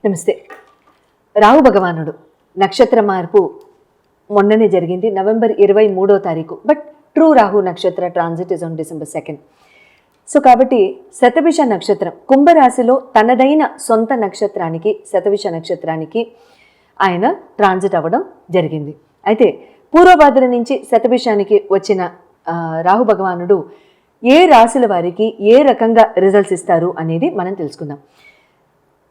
నమస్తే. రాహు భగవానుడు నక్షత్ర మార్పు మొన్ననే జరిగింది, నవంబర్ 23వ తారీఖు. బట్ ట్రూ రాహు నక్షత్ర transit is on December 2nd. So కాబట్టి శతభిష నక్షత్రం కుంభరాశిలో తనదైన సొంత నక్షత్రానికి శతభిష నక్షత్రానికి ఆయన ట్రాన్సిట్ అవ్వడం జరిగింది. అయితే పూర్వభాద్ర నుంచి శతభిషానికి వచ్చిన రాహు భగవానుడు ఏ రాశుల వారికి ఏ రకంగా రిజల్ట్స్ ఇస్తారు అనేది మనం తెలుసుకుందాం.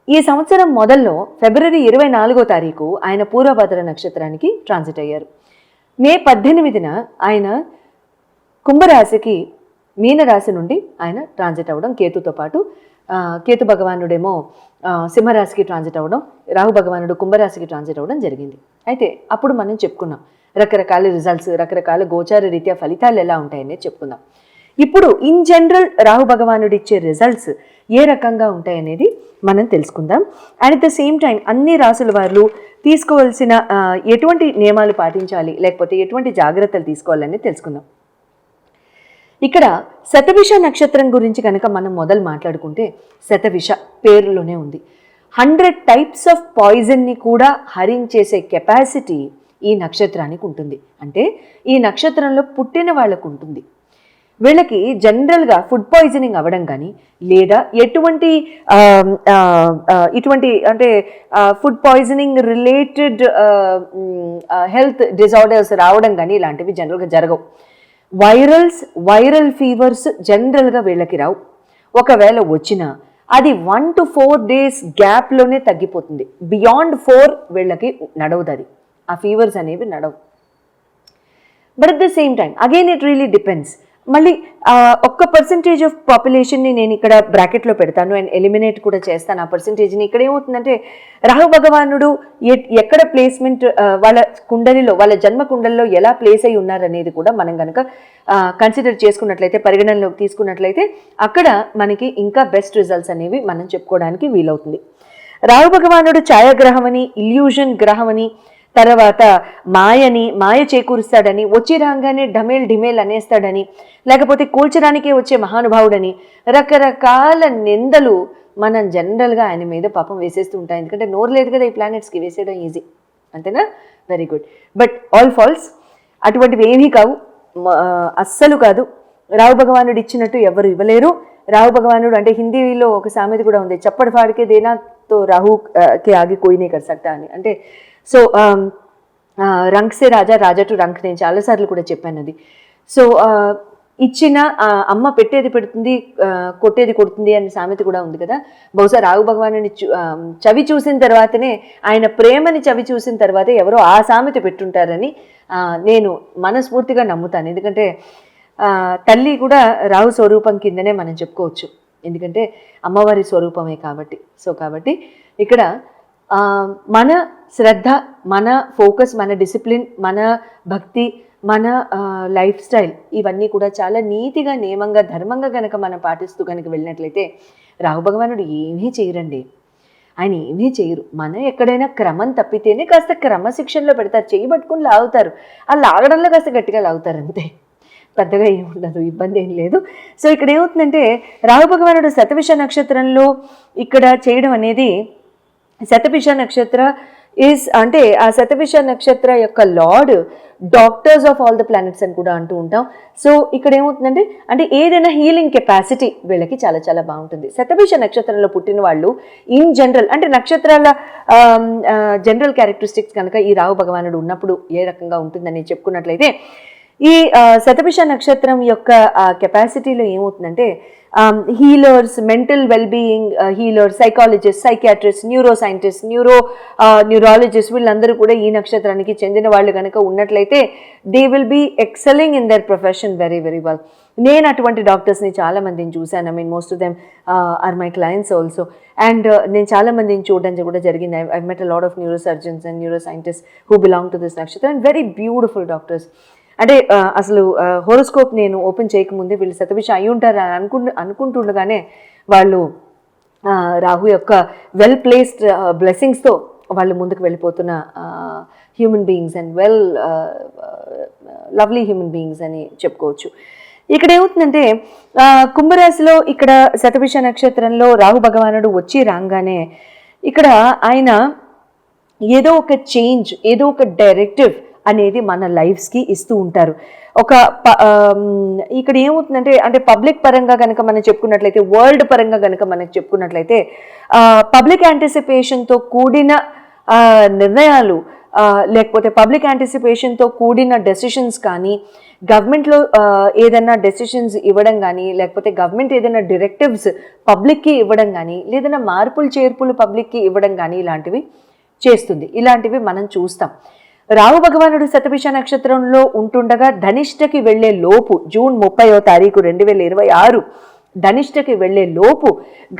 ఈ సంవత్సరం మొదల్లో ఫిబ్రవరి 24వ తారీఖు ఆయన పూర్వభద్ర నక్షత్రానికి ట్రాన్సిట్ అయ్యారు. మే 18న ఆయన కుంభరాశికి మీనరాశి నుండి ఆయన ట్రాన్సిట్ అవ్వడం, కేతుతో పాటు కేతు భగవానుడేమో సింహరాశికి ట్రాన్సిట్ అవ్వడం, రాహు భగవానుడు కుంభరాశికి ట్రాన్సిట్ అవ్వడం జరిగింది. అయితే అప్పుడు మనం చెప్పుకున్నాం రకరకాల రిజల్ట్స్, రకరకాల గోచార రీత్యా ఫలితాలు ఎలా ఉంటాయనేది చెప్పుకుందాం. ఇప్పుడు ఇన్ జనరల్ రాహు భగవానుడు ఇచ్చే రిజల్ట్స్ ఏ రకంగా ఉంటాయనేది మనం తెలుసుకుందాం. And at the same time అన్ని రాసుల వారు తీసుకోవాల్సిన ఎటువంటి నియమాలు పాటించాలి, లేకపోతే ఎటువంటి జాగ్రత్తలు తీసుకోవాలని తెలుసుకుందాం. ఇక్కడ శతభిష నక్షత్రం గురించి కనుక మనం మొదలు మాట్లాడుకుంటే, శతభిష పేరులోనే ఉంది. 100 టైప్స్ ఆఫ్ పాయిజన్ని కూడా హరించేసే కెపాసిటీ ఈ నక్షత్రానికి ఉంటుంది. అంటే ఈ నక్షత్రంలో పుట్టిన వాళ్ళకు ఉంటుంది. వీళ్ళకి జనరల్గా ఫుడ్ పాయిజనింగ్ అవ్వడం కానీ, లేదా ఇటువంటి అంటే food poisoning related health disorders రావడం కానీ ఇలాంటివి జనరల్గా జరగవు. వైరల్ ఫీవర్స్ జనరల్గా వీళ్ళకి రావు. ఒకవేళ వచ్చినా అది 1 to 4 days గ్యాప్లోనే తగ్గిపోతుంది. బియాండ్ 4 వీళ్ళకి నడవదు, అది ఆ ఫీవర్స్ అనేవి నడవు. But at the same time again it really depends. మళ్ళీ ఒక్క పర్సంటేజ్ ఆఫ్ పాపులేషన్ని నేను ఇక్కడ బ్రాకెట్లో పెడతాను అండ్ ఎలిమినేట్ కూడా చేస్తాను ఆ పర్సంటేజ్ని. ఇక్కడ ఏమవుతుందంటే రాహు భగవానుడు ఎక్కడ ప్లేస్మెంట్ వాళ్ళ కుండలిలో, వాళ్ళ జన్మ కుండలిలో ఎలా ప్లేస్ అయి ఉన్నారనేది కూడా మనం కనుక కన్సిడర్ చేసుకున్నట్లయితే, పరిగణనలోకి తీసుకున్నట్లయితే అక్కడ మనకి ఇంకా బెస్ట్ రిజల్ట్స్ అనేవి మనం చెప్పుకోవడానికి వీలవుతుంది. రాహు భగవానుడు ఛాయాగ్రహం అని, ఇల్యూజన్ గ్రహం అని, తర్వాత మాయ చేకూరుస్తాడని, వచ్చి రాగానే ఢమేల్ అనేస్తాడని, లేకపోతే కూల్చడానికే వచ్చే మహానుభావుడని రకరకాల నిందలు మనం జనరల్గా ఆయన మీద పాపం వేసేస్తూ ఉంటాం. ఎందుకంటే నోరు లేదు కదా ఈ ప్లానెట్స్కి, వేసేయడం ఈజీ, అంతేనా? Very good. But all false, అటువంటివి ఏమీ కావు, అస్సలు కాదు. రాహు భగవానుడు ఇచ్చినట్టు ఎవరు ఇవ్వలేరు. రాహు భగవానుడు అంటే హిందీలో ఒక సామెత కూడా ఉంది, చప్పటి ఫాడికే దేనాతో రాహుకి ఆగి కోయినే కర్ సక్తా అని. అంటే so రంక్ say Raja, Raja to రంక్, నేను చాలాసార్లు కూడా చెప్పాను అది. సో ఇచ్చిన అమ్మ పెట్టేది పెడుతుంది, కొట్టేది కొడుతుంది అనే సామెత కూడా ఉంది కదా. బహుశా రాహు భగవానుని చవి చూసిన తర్వాతనే, ఆయన ప్రేమని చవి చూసిన తర్వాతే ఎవరో ఆ సామెత పెట్టుంటారని నేను మనస్ఫూర్తిగా నమ్ముతాను. ఎందుకంటే తల్లి కూడా రాహు స్వరూపం కిందనే మనం చెప్పుకోవచ్చు, ఎందుకంటే అమ్మవారి స్వరూపమే కాబట్టి. సో కాబట్టి ఇక్కడ మన శ్రద్ధ, మన ఫోకస్, మన డిసిప్లిన్, మన భక్తి, మన లైఫ్ స్టైల్ ఇవన్నీ కూడా చాలా నీతిగా, నియమంగా, ధర్మంగా కనుక మనం పాటిస్తూ కనుక వెళ్ళినట్లయితే రాహు భగవానుడు ఏమీ చేయరండి. ఆయన ఏమీ చేయరు. మనం ఎక్కడైనా క్రమం తప్పితేనే కాస్త క్రమశిక్షణలో పెడతారు, చేయి పట్టుకుని లాగుతారు. ఆ లాగడంలో కాస్త గట్టిగా లాగుతారు, అంతే, పెద్దగా ఏముండదు, ఇబ్బంది ఏం లేదు. సో ఇక్కడ ఏమవుతుందంటే రాహు భగవానుడు శతభిష నక్షత్రంలో ఇక్కడ చేయడం అనేది, శతభిష నక్షత్ర అంటే ఆ శతభిష నక్షత్ర యొక్క lord doctors of all the planets అని కూడా అంటూ ఉంటాం. సో ఇక్కడ ఏమవుతుందంటే, అంటే ఏదైనా హీలింగ్ కెపాసిటీ వీళ్ళకి చాలా చాలా బాగుంటుంది. శతభిష నక్షత్రంలో పుట్టిన వాళ్ళు ఇన్ జనరల్, అంటే నక్షత్రాల జనరల్ క్యారెక్టరిస్టిక్స్ కనుక ఈ రాహు భగవానుడు ఉన్నప్పుడు ఏ రకంగా ఉంటుందని చెప్పుకున్నట్లయితే, ఈ శతభిష నక్షత్రం యొక్క కెపాసిటీలో ఏమవుతుందంటే, healers, mental wellbeing healers, psychologist, psychiatrist, neuro scientist, neurologist వీళ్ళందరూ కూడా ఈ నక్షత్రానికి చెందిన వాళ్ళు కనుక ఉన్నట్లయితే they will be excelling in their profession very very well. నేను అటువంటి డాక్టర్స్ని చాలామందిని చూశాను. I mean most of them are my clients also. And నేను చాలామందిని చూడడం కూడా జరిగింది. I met a lot of neuro surgeons and neuro scientist who belong to this నక్షత్రం అండ్ వెరీ బ్యూటిఫుల్ డాక్టర్స్. అంటే అసలు హోరోస్కోప్ నేను ఓపెన్ చేయకముందే వీళ్ళు శతభిష అయి ఉంటారు అనుకుంటుండగానే వాళ్ళు రాహు యొక్క వెల్ ప్లేస్డ్ బ్లెస్సింగ్స్తో వాళ్ళు ముందుకు వెళ్ళిపోతున్న human beings and lovely human beings అని చెప్పుకోవచ్చు. ఇక్కడ ఏమవుతుందంటే కుంభరాశిలో ఇక్కడ శతభిష నక్షత్రంలో రాహు భగవానుడు వచ్చి రాగానే ఇక్కడ ఆయన ఏదో ఒక చేంజ్, ఏదో ఒక డైరెక్టివ్ అనేది మన లైఫ్స్కి ఇస్తూ ఉంటారు. ఇక్కడ ఏమవుతుందంటే, అంటే పబ్లిక్ పరంగా కనుక మనం చెప్పుకున్నట్లయితే, వరల్డ్ పరంగా కనుక మనకు చెప్పుకున్నట్లయితే, పబ్లిక్ యాంటిసిపేషన్తో కూడిన నిర్ణయాలు, లేకపోతే పబ్లిక్ యాంటిసిపేషన్తో కూడిన డెసిషన్స్ కానీ, గవర్నమెంట్లో ఏదైనా డెసిషన్స్ ఇవ్వడం కానీ, లేకపోతే గవర్నమెంట్ ఏదైనా డైరెక్టివ్స్ పబ్లిక్కి ఇవ్వడం కానీ, లేదన్నా మార్పులు చేర్పులు పబ్లిక్కి ఇవ్వడం కానీ ఇలాంటివి చేస్తుంది. ఇలాంటివి మనం చూస్తాం. రాహు భగవానుడు శతభిష నక్షత్రంలో ఉంటుండగా ధనిష్టకి వెళ్లే లోపు, జూన్ 30వ తారీఖు 2026 ధనిష్టకి వెళ్లే లోపు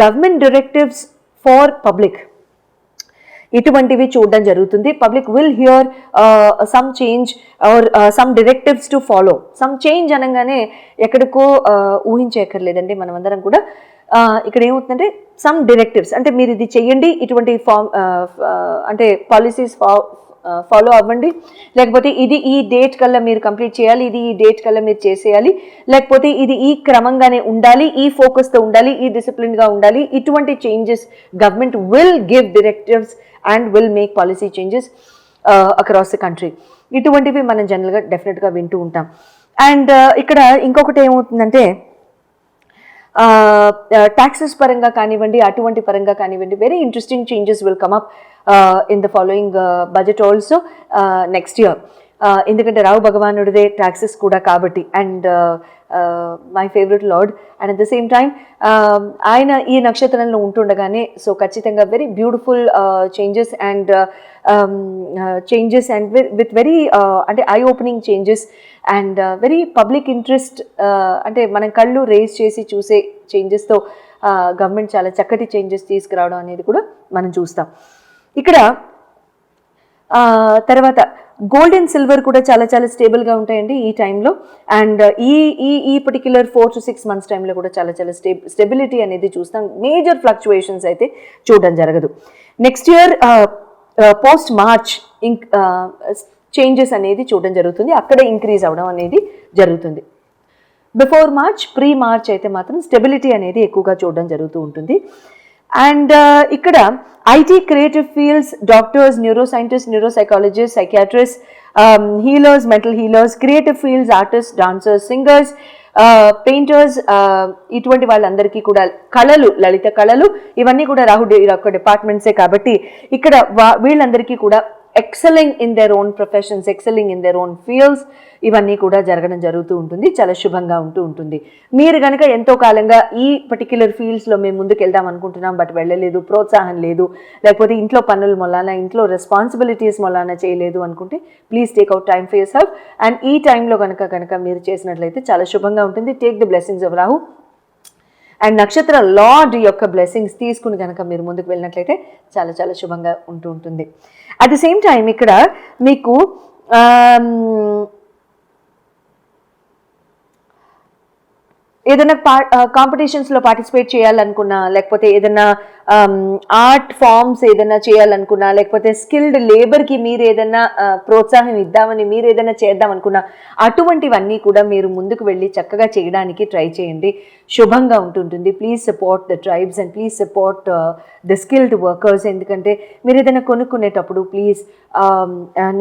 గవర్నమెంట్ డైరెక్టివ్స్ ఫార్ పబ్లిక్ ఇటువంటివి చూడడం జరుగుతుంది. Public will hear some change or some directives to follow. Some change అనగానే ఎక్కడికో ఊహించేయక్కర్లేదండి. మనమందరం కూడా ఇక్కడ ఏమవుతుందంటే, సమ్ డైరెక్టివ్స్ అంటే మీరు ఇది చెయ్యండి, ఇటువంటి అంటే పాలసీస్ ఫాలో అవ్వండి, లేకపోతే ఇది ఈ డేట్ కల్లా మీరు కంప్లీట్ చేయాలి, ఇది ఈ డేట్ కల్లా మీరు చేసేయాలి, లేకపోతే ఇది ఈ క్రమంగానే ఉండాలి, ఈ ఫోకస్తో ఉండాలి, ఈ డిసిప్లిన్గా ఉండాలి. ఇటువంటి changes government will give directives and will make policy changes across the country. ఇటువంటివి మనం జనరల్గా డెఫినెట్గా వింటూ ఉంటాం. అండ్ ఇక్కడ ఇంకొకటి ఏమవుతుందంటే, taxes పరంగా కానివ్వండి, అటువంటి పరంగా కానివ్వండి, very interesting changes will come up in the following budget also next year. ఎందుకంటే రావు భగవానుడిదే ట్యాక్సెస్ కూడా కాబట్టి, and my favourite lord, and at the same time ఆయన ఈ నక్షత్రంలో ఉంటుండగానే, సో ఖచ్చితంగా very beautiful changes and with very అంటే eye opening changes and very public interest, అంటే మనం కళ్ళు రేజ్ చేసి చూసే చేంజెస్తో గవర్నమెంట్ చాలా చక్కటి చేంజెస్ తీసుకురావడం అనేది కూడా మనం చూస్తాం. ఇక్కడ తర్వాత గోల్డ్ అండ్ సిల్వర్ కూడా చాలా చాలా స్టేబుల్గా ఉంటాయండి ఈ టైంలో. అండ్ ఈ పర్టిక్యులర్ 4 to 6 months టైంలో కూడా చాలా చాలా స్టెబిలిటీ అనేది చూస్తాం. మేజర్ ఫ్లక్చువేషన్స్ అయితే చూడడం జరగదు. Next year post March changes అనేది చూడడం జరుగుతుంది. అక్కడే ఇంక్రీజ్ అవ్వడం అనేది జరుగుతుంది. బిఫోర్ మార్చ్, ప్రీ మార్చ్ అయితే మాత్రం స్టెబిలిటీ అనేది ఎక్కువగా చూడడం జరుగుతూ ఉంటుంది. అండ్ ఇక్కడ IT, creative fields, doctors, neuro scientist, neuro psychologist, psychiatrist, healers, mental healers, creative fields, artist, dancers, singers, painters, ఇటువంటి వాళ్ళందరికీ కూడా కళలు, లలిత కళలు, ఇవన్నీ కూడా రాహు యొక్క డిపార్ట్మెంట్సే కాబట్టి ఇక్కడ వీళ్ళందరికీ కూడా excelling in their own professions, excelling in their own fields, ఇవన్నీ కూడా జరగడం జరుగుతూ ఉంటుంది. చాలా శుభంగా ఉంటూ ఉంటుంది. మీరు కనుక ఎంతో కాలంగా ఈ పర్టిక్యులర్ ఫీల్డ్స్లో మేము ముందుకు వెళ్దాం అనుకుంటున్నాం, బట్ వెళ్ళలేదు, ప్రోత్సాహం లేదు, లేకపోతే ఇంట్లో పనుల మొలాన, ఇంట్లో రెస్పాన్సిబిలిటీస్ మొలాన చేయలేదు అనుకుంటే, please take out time for your self. And ఈ టైంలో కనుక మీరు చేసినట్లయితే చాలా శుభంగా ఉంటుంది. Take the blessings of Rahu and నక్షత్ర లార్డ్ యొక్క బ్లెస్సింగ్స్ తీసుకుని కనుక మీరు ముందుకు వెళ్ళినట్లయితే చాలా చాలా శుభంగా ఉంటూ ఉంటుంది. అట్ ద సేమ్ టైం ఇక్కడ మీకు ఏదైనా కాంపిటీషన్స్లో పార్టిసిపేట్ చేయాలనుకున్నా, లేకపోతే ఏదైనా ఆర్ట్ ఫామ్స్ ఏదైనా చేయాలనుకున్నా, లేకపోతే స్కిల్డ్ లేబర్కి మీరు ఏదైనా ప్రోత్సాహం ఇద్దామని మీరు ఏదైనా చేద్దామనుకున్నా, అటువంటివన్నీ కూడా మీరు ముందుకు వెళ్ళి చక్కగా చేయడానికి ట్రై చేయండి. శుభంగా ఉంటుంటుంది. Please support the tribes and please support the skilled workers. ఎందుకంటే మీరు ఏదైనా కొనుక్కునేటప్పుడు ప్లీజ్,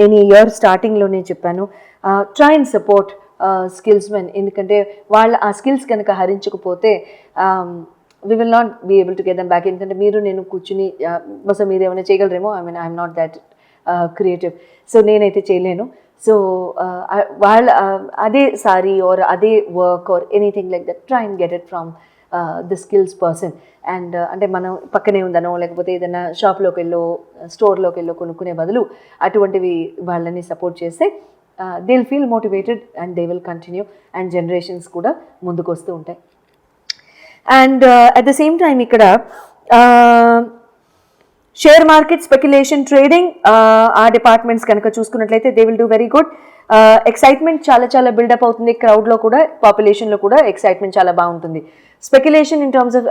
నేను ఈ ఇయర్ స్టార్టింగ్లోనే చెప్పాను, try and support skills men. ఎందుకంటే వాళ్ళ ఆ స్కిల్స్ కనుక హరించకపోతే we will not be able to get them back. ఎందుకంటే మీరు నేను కూర్చుని బహుశా మీరు ఏమైనా చేయగలరేమో, I'm not that creative, so నేనైతే చేయలేను. సో వాళ్ళ అదే సారీ ఆర్ అదే work or anything like that, try and get it from the skills person. And అంటే మనం పక్కనే ఉందనో, లేకపోతే ఏదైనా షాప్లోకి వెళ్ళో, స్టోర్లోకి వెళ్ళో కొనుక్కునే బదులు అటువంటివి వాళ్ళని సపోర్ట్ చేస్తే they'll feel motivated and they will continue, and generations కూడా ముందుకు వస్తూ ఉంటాయి. And at the same time ఇక్కడ షేర్ మార్కెట్, స్పెక్యులేషన్, ట్రేడింగ్, ఆ డిపార్ట్మెంట్స్ కనుక చూసుకున్నట్లయితే they will do very good. Excitement చాలా చాలా బిల్డప్ అవుతుంది. క్రౌడ్లో కూడా, పాపులేషన్లో కూడా ఎక్సైట్మెంట్ చాలా బాగుంటుంది. Speculation in terms of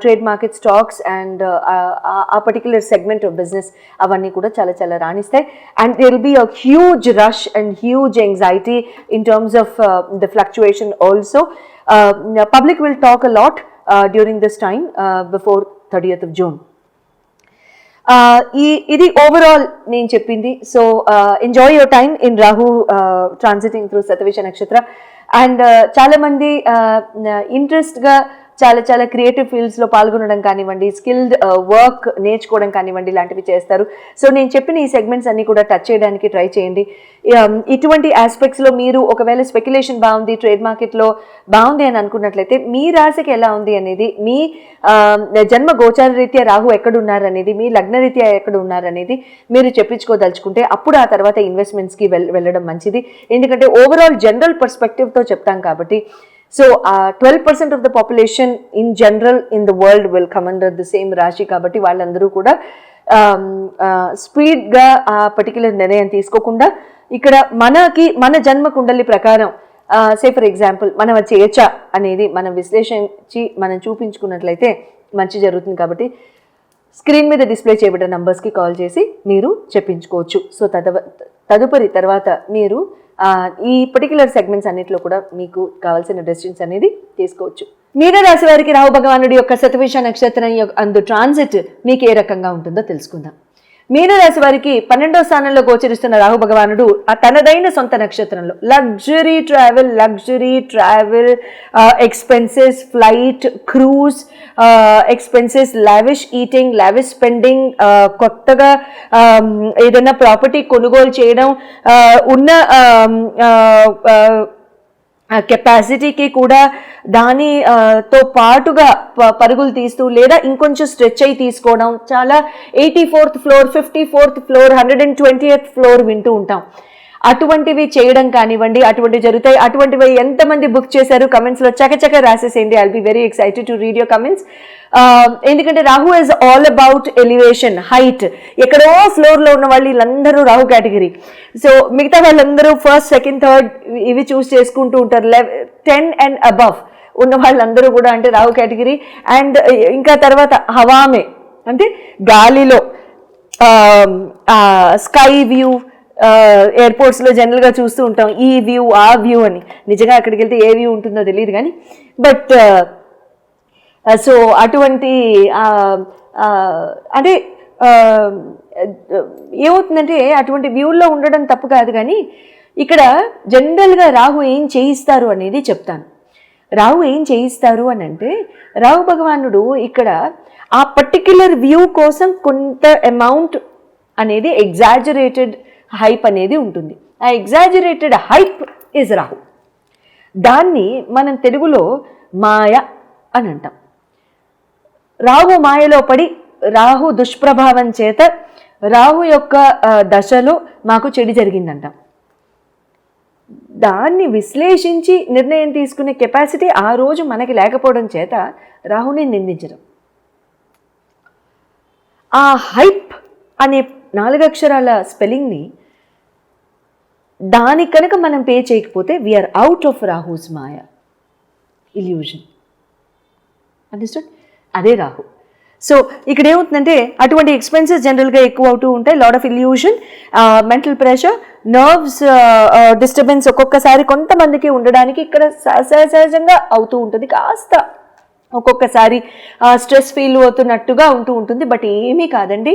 trade market, stocks and ఆ పర్టిక్యులర్ సెగ్మెంట్ ఆఫ్ బిజినెస్, అవన్నీ కూడా చాలా చాలా రాణిస్తాయి. And there will be a huge rush and huge anxiety in terms of the fluctuation also. Public will talk a lot during this time before 30th of June. ఇది overall నేను చెప్పింది. So enjoy your time in Rahu transiting through Shatabhisha నక్షత్ర. And చాలా మంది ఇంట్రెస్ట్గా చాలా creative ఫీల్డ్స్లో పాల్గొనడం కానివ్వండి, స్కిల్డ్ వర్క్ నేర్చుకోవడం కానివ్వండి, ఇలాంటివి చేస్తారు. సో నేను చెప్పిన ఈ సెగ్మెంట్స్ అన్ని కూడా టచ్ చేయడానికి ట్రై చేయండి. ఇటువంటి ఆస్పెక్ట్స్లో మీరు ఒకవేళ స్పెక్యులేషన్ బాగుంది, ట్రేడ్ మార్కెట్లో బాగుంది అని అనుకున్నట్లయితే మీ రాశికి ఎలా ఉంది అనేది, మీ జన్మ గోచార రీత్యా రాహు ఎక్కడున్నారు అనేది, మీ లగ్న రీత్యా ఎక్కడ ఉన్నారు అనేది మీరు చెప్పించుకోదలుచుకుంటే అప్పుడు ఆ తర్వాత ఇన్వెస్ట్మెంట్స్కి వెళ్ళడం మంచిది. ఎందుకంటే ఓవరాల్ జనరల్ పర్స్పెక్టివ్తో చెప్తాం కాబట్టి. So 12% of the population in general in the world will come under the same రాశి. కాబట్టి వాళ్ళందరూ కూడా స్పీడ్గా ఆ పర్టికులర్ నిర్ణయం తీసుకోకుండా ఇక్కడ మన జన్మ కుండలి ప్రకారం సే ఫర్ ఎగ్జాంపుల్ మనం చేయొచ్చా అనేది మనం విశ్లేషించి మనం చూపించుకున్నట్లయితే మంచి జరుగుతుంది. కాబట్టి స్క్రీన్ మీద డిస్ప్లే చేయబడిన నంబర్స్కి కాల్ చేసి మీరు చెప్పించుకోవచ్చు. సో తదుపరి తర్వాత మీరు ఈ పర్టికులర్ సెగ్మెంట్స్ అన్నింటిలో కూడా మీకు కావాల్సిన డెసిషన్స్ అనేది తీసుకోవచ్చు. మీనరాశి వారికి రాహు భగవానుడి యొక్క శతభిష నక్షత్రం అందు ట్రాన్సిట్ మీకు ఏ రకంగా ఉంటుందో తెలుసుకుందాం. మీనరాశి వారికి 12వ స్థానంలో గోచరిస్తున్న రాహు భగవానుడు తనదైన సొంత నక్షత్రంలో luxury travel expenses, flight, cruise expenses, lavish eating, lavish spending, కొత్తగా ఏదైనా ప్రాపర్టీ కొనుగోలు చేయడం, ఉన్న కెపాసిటీకి కూడా దానితో పాటుగా పరుగులు తీస్తూ లేదా ఇంకొంచెం స్ట్రెచ్ అయి తీసుకోవడం, చాలా 84th floor, 54th floor, 120th floor వింటూ ఉంటాం. అటువంటివి చేయడం కానివ్వండి, అటువంటివి జరుగుతాయి. అటువంటివి ఎంతమంది బుక్ చేశారు కమెంట్స్లో చకచక రాసేసేయండి. I'll be very excited to read your comments. ఎందుకంటే Rahu is all about elevation, height. ఎక్కడో ఫ్లోర్లో ఉన్న వాళ్ళు వీళ్ళందరూ రాహు కేటగిరీ. సో మిగతా వాళ్ళందరూ ఫస్ట్, సెకండ్, థర్డ్ ఇవి చూస్ చేసుకుంటూ ఉంటారు. 10 and above ఉన్న వాళ్ళందరూ కూడా అంటే రాహు కేటగిరీ. అండ్ ఇంకా తర్వాత హవామే అంటే గాలిలో, స్కై వ్యూ, ఎయిర్పోర్ట్స్లో జనరల్గా చూస్తూ ఉంటాం ఈ వ్యూ ఆ వ్యూ అని. నిజంగా అక్కడికి వెళ్తే ఏ వ్యూ ఉంటుందో తెలియదు కానీ బట్ సో అటువంటి అంటే ఏమవుతుందంటే అటువంటి వ్యూల్లో ఉండడం తప్పు కాదు, కానీ ఇక్కడ జనరల్గా రాహు ఏం చేయిస్తారు అనేది చెప్తాను. రాహు ఏం చేయిస్తారు అని అంటే రాహు భగవానుడు ఇక్కడ ఆ పర్టిక్యులర్ వ్యూ కోసం కొంత అమౌంట్ అనేది ఎగ్జాజరేటెడ్ హైప్ అనేది ఉంటుంది. ఆ ఎగ్జాజరేటెడ్ హైప్ ఇస్ రాహు. దాన్ని మనం తెలుగులో మాయ అని అంటాం. రాహు మాయలో పడి రాహు దుష్ప్రభావం చేత రాహు యొక్క దశలో మాకు చెడు జరిగిందంటాం. దాన్ని విశ్లేషించి నిర్ణయం తీసుకునే కెపాసిటీ ఆ రోజు మనకి లేకపోవడం చేత రాహుని నిందించడం. ఆ హైప్ అనే 4 అక్షరాల స్పెల్లింగ్ని దానికి కనుక మనం పే చేయకపోతే వీఆర్ అవుట్ ఆఫ్ రాహుస్ మాయ, ఇల్యూజన్. అండర్స్టాండ్? అదే రాహు. సో ఇక్కడ ఏమవుతుందంటే అటువంటి ఎక్స్పెన్సెస్ జనరల్గా ఎక్కువ అవుతూ ఉంటాయి. Lot of illusion, mental pressure, nerves disturbance ఒక్కొక్కసారి కొంతమందికి ఉండడానికి ఇక్కడ సహజంగా అవుతూ ఉంటుంది. కాస్త ఒక్కొక్కసారి స్ట్రెస్ ఫీల్ అవుతున్నట్టుగా ఉంటూ ఉంటుంది. బట్ ఏమీ కాదండి,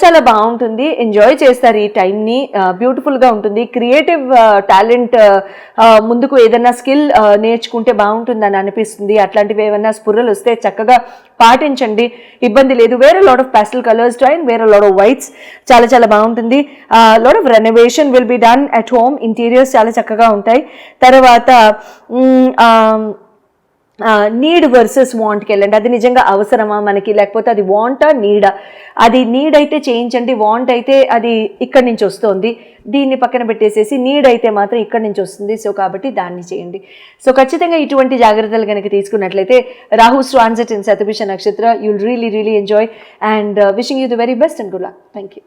చాలా బాగుంటుంది. ఎంజాయ్ చేస్తారు ఈ టైంని. బ్యూటిఫుల్గా ఉంటుంది. క్రియేటివ్ టాలెంట్ ముందుకు ఏదైనా స్కిల్ నేర్చుకుంటే బాగుంటుందని అనిపిస్తుంది. అట్లాంటివి ఏమైనా స్ఫుర్రలు వస్తే చక్కగా పాటించండి, ఇబ్బంది లేదు. వేరే lot of pastel colours train, వేరే లాట్ ఆఫ్ వైట్స్, చాలా బాగుంటుంది. Lot of renovation will be done at home. Interiors చాలా చక్కగా ఉంటాయి. తర్వాత నీడ్ వర్సెస్ వాంట్కి వెళ్ళండి. అది నిజంగా అవసరమా మనకి, లేకపోతే అది వాంటా నీడా? అది నీడ్ అయితే చేయించండి, వాంట్ అయితే అది ఇక్కడి నుంచి వస్తుంది. దీన్ని పక్కన పెట్టేసేసి నీడ్ అయితే మాత్రం ఇక్కడి నుంచి వస్తుంది. సో కాబట్టి దాన్ని చేయండి. సో ఖచ్చితంగా ఇటువంటి జాగ్రత్తలు కనుక తీసుకున్నట్లయితే రాహుస్ ట్రాన్సిట్ ఇన్ శతభిష నక్షత్ర, you'll really enjoy and wishing you the very best and good luck. Thank you.